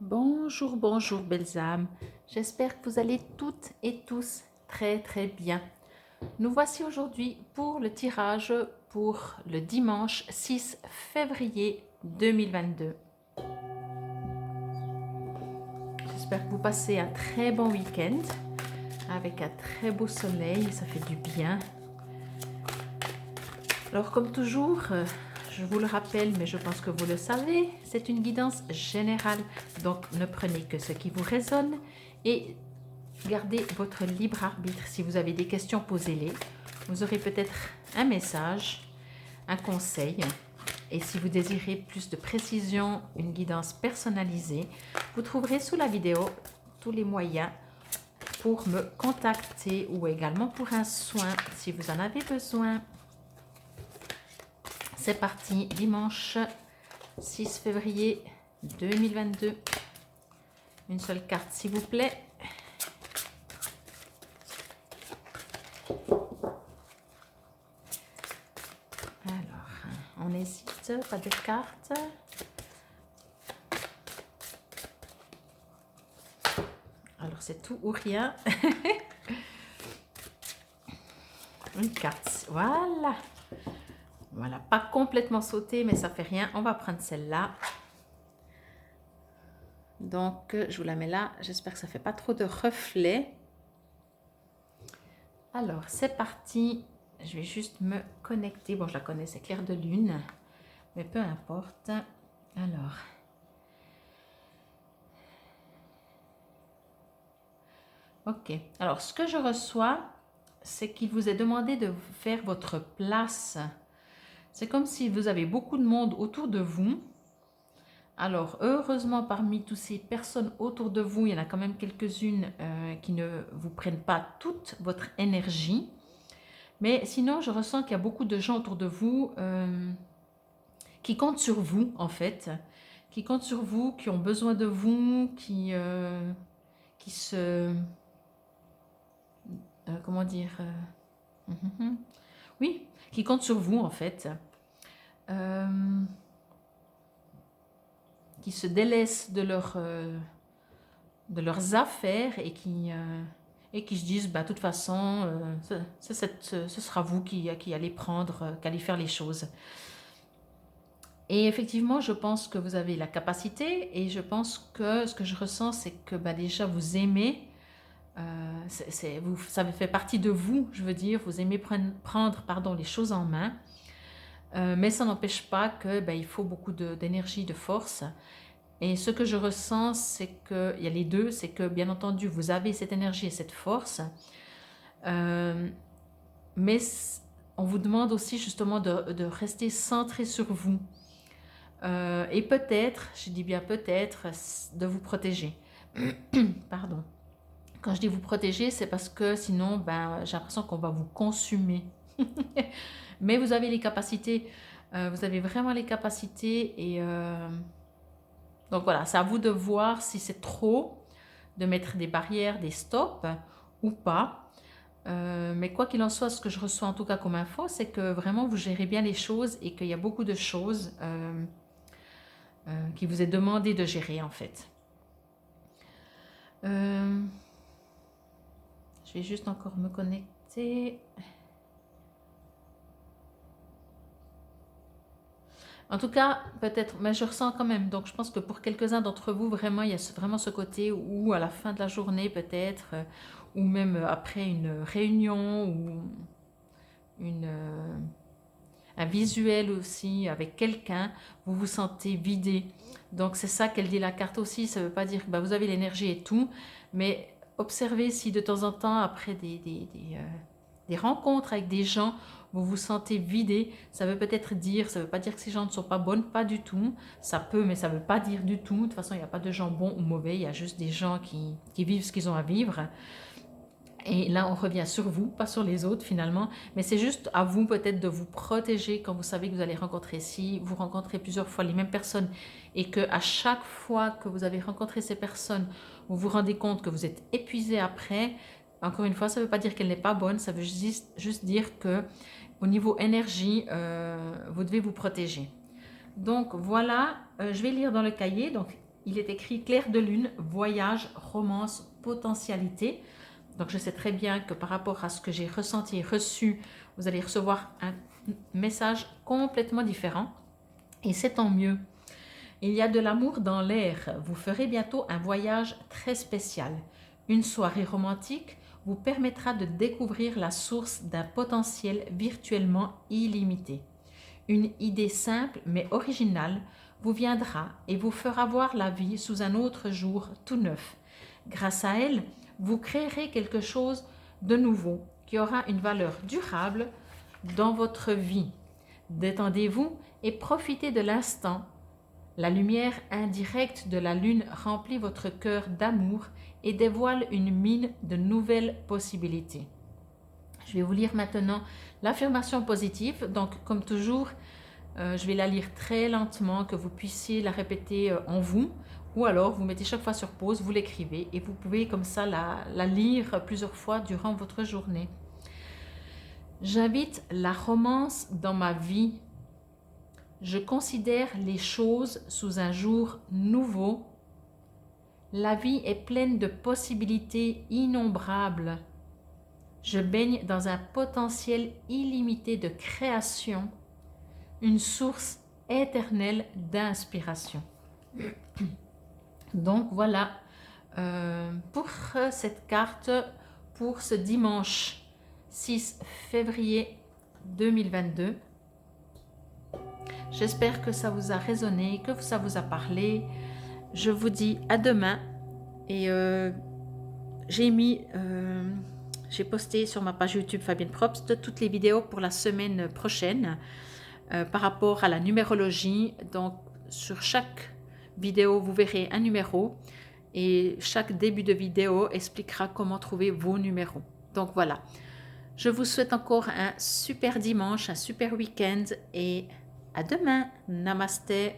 Bonjour, bonjour belles âmes. J'espère que vous allez toutes et tous très très bien. Nous voici aujourd'hui pour le tirage pour le dimanche 6 février 2022. J'espère que vous passez un très bon week-end avec un très beau soleil, ça fait du bien. Alors comme toujours, je vous le rappelle, mais je pense que vous le savez, c'est une guidance générale, donc ne prenez que ce qui vous résonne et gardez votre libre arbitre. Si vous avez des questions, posez-les. Vous aurez peut-être un message, un conseil. Et si vous désirez plus de précision, une guidance personnalisée, vous trouverez sous la vidéo tous les moyens pour me contacter ou également pour un soin si vous en avez besoin. C'est parti, dimanche 6 février 2022. Une seule carte s'il vous plaît. On hésite, pas de cartes. Alors c'est tout ou rien. Une carte, voilà. Voilà, pas complètement sauté, mais ça fait rien. On va prendre celle-là. Donc je vous la mets là. J'espère que ça fait pas trop de reflets. Alors c'est parti. Je vais juste me connecter. Bon, je la connais, c'est clair de lune. Mais peu importe. Alors. Ok. Alors, ce que je reçois, c'est qu'il vous est demandé de faire votre place. C'est comme si vous avez beaucoup de monde autour de vous. Alors, heureusement, parmi toutes ces personnes autour de vous, il y en a quand même quelques-unes qui ne vous prennent pas toute votre énergie. Mais sinon, je ressens qu'il y a beaucoup de gens autour de vous qui comptent sur vous, en fait. Qui comptent sur vous, qui ont besoin de vous, qui se... comment dire oui, qui comptent sur vous, en fait. Qui se délaissent de leurs affaires et qui se disent, bah, de toute façon, ce sera vous qui allez prendre, qui allez faire les choses. Et effectivement, je pense que vous avez la capacité et je pense que ce que je ressens, c'est que bah, déjà vous aimez, ça fait partie de vous, je veux dire, vous aimez prendre les choses en main, mais ça n'empêche pas que bah, il faut beaucoup d'énergie, de force. Et ce que je ressens, c'est qu'il y a les deux, c'est que bien entendu, vous avez cette énergie et cette force, mais on vous demande aussi justement de rester centré sur vous. Et peut-être, je dis bien peut-être, de vous protéger. Pardon. Quand je dis vous protéger, c'est parce que sinon, ben, j'ai l'impression qu'on va vous consumer. Mais vous avez les capacités, vous avez vraiment les capacités et... donc voilà, c'est à vous de voir si c'est trop, de mettre des barrières, des stops ou pas. Mais quoi qu'il en soit, ce que je reçois en tout cas comme info, c'est que vraiment vous gérez bien les choses et qu'il y a beaucoup de choses qui vous est demandé de gérer en fait. Je vais juste encore me connecter. En tout cas, peut-être, mais je ressens quand même. Donc, je pense que pour quelques-uns d'entre vous, vraiment, il y a vraiment ce côté où, à la fin de la journée, peut-être, ou même après une réunion ou un visuel aussi avec quelqu'un, vous vous sentez vidé. Donc, c'est ça qu'elle dit la carte aussi. Ça ne veut pas dire que bah, vous avez l'énergie et tout, mais observez si de temps en temps, après des rencontres avec des gens, vous vous sentez vidé, ça veut peut-être dire, ça ne veut pas dire que ces gens ne sont pas bonnes, pas du tout. Ça peut, mais ça ne veut pas dire du tout. De toute façon, il n'y a pas de gens bons ou mauvais, il y a juste des gens qui vivent ce qu'ils ont à vivre. Et là, on revient sur vous, pas sur les autres finalement. Mais c'est juste à vous peut-être de vous protéger quand vous savez que vous allez rencontrer. Si vous rencontrez plusieurs fois les mêmes personnes et que à chaque fois que vous avez rencontré ces personnes, vous vous rendez compte que vous êtes épuisé après, encore une fois, ça ne veut pas dire qu'elle n'est pas bonne, ça veut juste dire que au niveau énergie, vous devez vous protéger. Donc voilà, je vais lire dans le cahier. Donc il est écrit clair de lune, voyage, romance, potentialité. Donc je sais très bien que par rapport à ce que j'ai ressenti et reçu, vous allez recevoir un message complètement différent. Et c'est tant mieux. Il y a de l'amour dans l'air. Vous ferez bientôt un voyage très spécial. Une soirée romantique vous permettra de découvrir la source d'un potentiel virtuellement illimité. Une idée simple mais originale vous viendra et vous fera voir la vie sous un autre jour tout neuf. Grâce à elle, vous créerez quelque chose de nouveau qui aura une valeur durable dans votre vie. Détendez-vous et profitez de l'instant. La lumière indirecte de la lune remplit votre cœur d'amour et dévoile une mine de nouvelles possibilités. Je vais vous lire maintenant l'affirmation positive. Donc, comme toujours, je vais la lire très lentement, que vous puissiez la répéter en vous, ou alors vous mettez chaque fois sur pause, vous l'écrivez et vous pouvez comme ça la lire plusieurs fois durant votre journée. J'invite la romance dans ma vie. Je considère les choses sous un jour nouveau. La vie est pleine de possibilités innombrables. Je baigne dans un potentiel illimité de création, une source éternelle d'inspiration. Donc voilà pour cette carte pour ce dimanche 6 février 2022. J'espère que ça vous a résonné, que ça vous a parlé. Je vous dis à demain et j'ai posté sur ma page YouTube Fabienne Probst toutes les vidéos pour la semaine prochaine par rapport à la numérologie. Donc sur chaque vidéo, vous verrez un numéro et chaque début de vidéo expliquera comment trouver vos numéros. Donc voilà, je vous souhaite encore un super dimanche, un super week-end et à demain. Namasté.